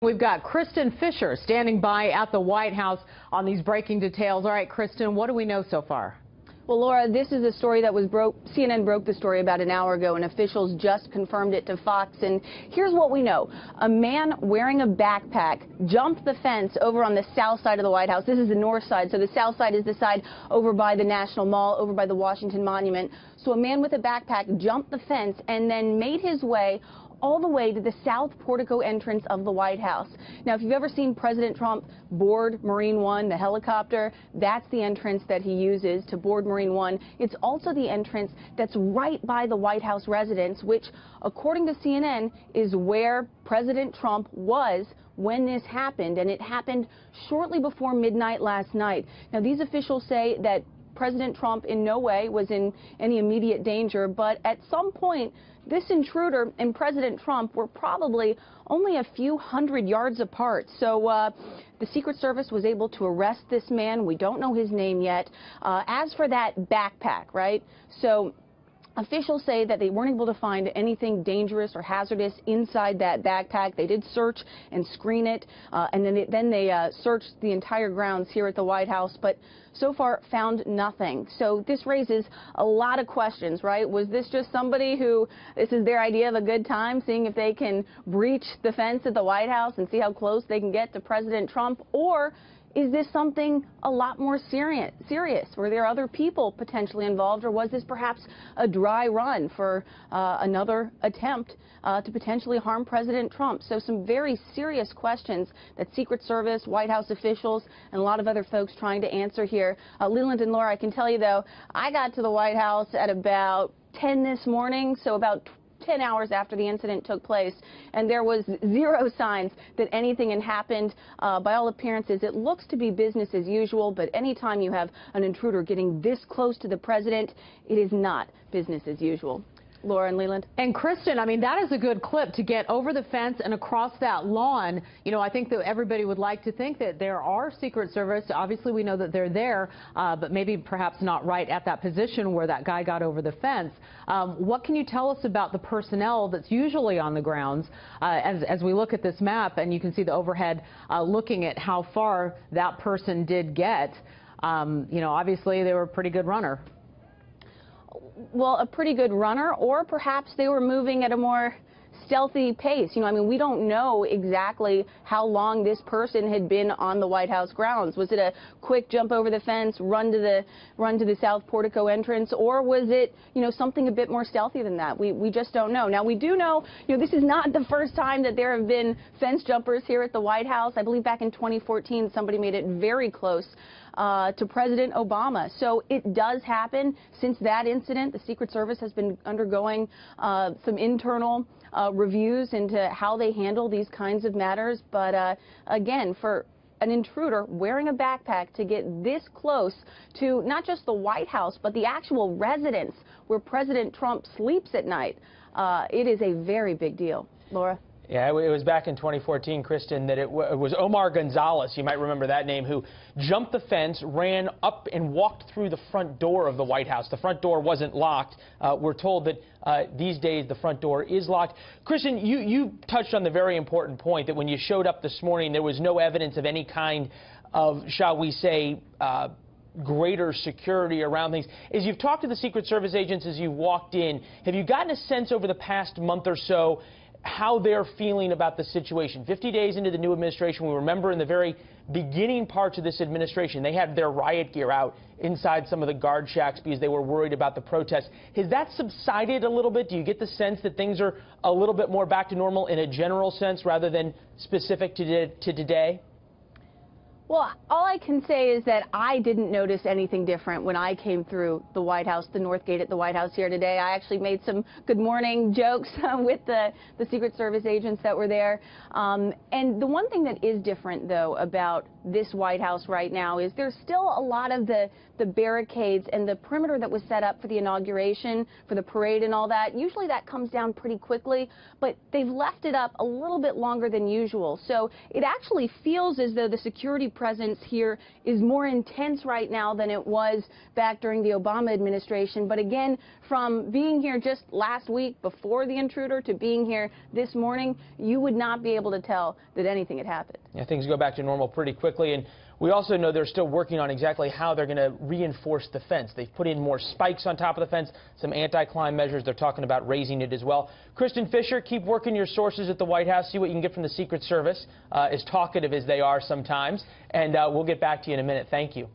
We've got Kristen Fisher standing by at the White House on these breaking details. All right, Kristen, what do we know so far? Well, Laura, this is a story that was CNN broke the story about an hour ago, and officials just confirmed it to Fox. And here's what we know. A man wearing a backpack jumped the fence over on the south side of the White House. This is the north side, so the south side is the side over by the National Mall, over by the Washington Monument. So a man with a backpack jumped the fence and then made his way all the way to the south portico entrance of the White House. Now, if you've ever seen President Trump board Marine One, the helicopter, that's the entrance that he uses to board Marine One. It's also the entrance that's right by the White House residence, which, according to CNN, is where President Trump was when this happened, and it happened shortly before midnight last night. Now, these officials say that President Trump in no way was in any immediate danger, but at some point, this intruder and President Trump were probably only a few hundred yards apart. So the Secret Service was able to arrest this man. We don't know his name yet. As for that backpack, right? So officials say that they weren't able to find anything dangerous or hazardous inside that backpack. They did search and screen it, and then they searched the entire grounds here at the White House, but so far found nothing. So this raises a lot of questions, right? Was this just somebody who, this is their idea of a good time, seeing if they can breach the fence at the White House and see how close they can get to President Trump? Or is this something a lot more serious? Were there other people potentially involved, or was this perhaps a dry run for another attempt to potentially harm President Trump? So some very serious questions that Secret Service, White House officials, and a lot of other folks trying to answer here. Leland and Laura, I can tell you, though, I got to the White House at about 10 this morning, so about 10 hours after the incident took place, and there was zero signs that anything had happened. By all appearances, it looks to be business as usual, but anytime you have an intruder getting this close to the president, it is not business as usual. Laura and Leland. And Kristen, I mean, that is a good clip to get over the fence and across that lawn. You know, I think that everybody would like to think that there are Secret Service. Obviously, we know that they're there, but maybe perhaps not right at that position where that guy got over the fence. What can you tell us about the personnel that's usually on the grounds as we look at this map, and you can see the overhead looking at how far that person did get? You know, obviously, they were a pretty good runner. Well, a pretty good runner, or perhaps they were moving at a more stealthy pace. You know, I mean, we don't know exactly how long this person had been on the White House grounds. Was it a quick jump over the fence, run to the south portico entrance, or was it, you know, something a bit more stealthy than that? We just don't know. Now, we do know, you know, this is not the first time that there have been fence jumpers here at the White House. I believe back in 2014, somebody made it very close to President Obama. So it does happen. Since that incident, the Secret Service has been undergoing some internal reviews into how they handle these kinds of matters. But again, for an intruder wearing a backpack to get this close to not just the White House, but the actual residence where President Trump sleeps at night, it is a very big deal. Laura? Yeah, it was back in 2014, Kristen, that it was Omar Gonzalez, you might remember that name, who jumped the fence, ran up and walked through the front door of the White House. The front door wasn't locked. We're told that these days the front door is locked. Kristen, you touched on the very important point that when you showed up this morning, there was no evidence of any kind of, shall we say, greater security around things. As you've talked to the Secret Service agents as you've walked in, have you gotten a sense over the past month or so how they're feeling about the situation? 50 days into the new administration, we remember in the very beginning parts of this administration, they had their riot gear out inside some of the guard shacks because they were worried about the protests. Has that subsided a little bit? Do you get the sense that things are a little bit more back to normal in a general sense rather than specific to today? Well, all I can say is that I didn't notice anything different when I came through the White House, the North Gate at the White House here today. I actually made some good morning jokes with the Secret Service agents that were there. And the one thing that is different, though, about this White House right now is there's still a lot of the barricades and the perimeter that was set up for the inauguration, for the parade and all that. Usually that comes down pretty quickly, but they've left it up a little bit longer than usual. So it actually feels as though the security presence here is more intense right now than it was back during the Obama administration. But again, from being here just last week before the intruder to being here this morning, you would not be able to tell that anything had happened. Yeah, things go back to normal pretty quickly. And we also know they're still working on exactly how they're going to reinforce the fence. They've put in more spikes on top of the fence, some anti-climb measures. They're talking about raising it as well. Kristen Fisher, keep working your sources at the White House. See what you can get from the Secret Service, as talkative as they are sometimes. And we'll get back to you in a minute. Thank you.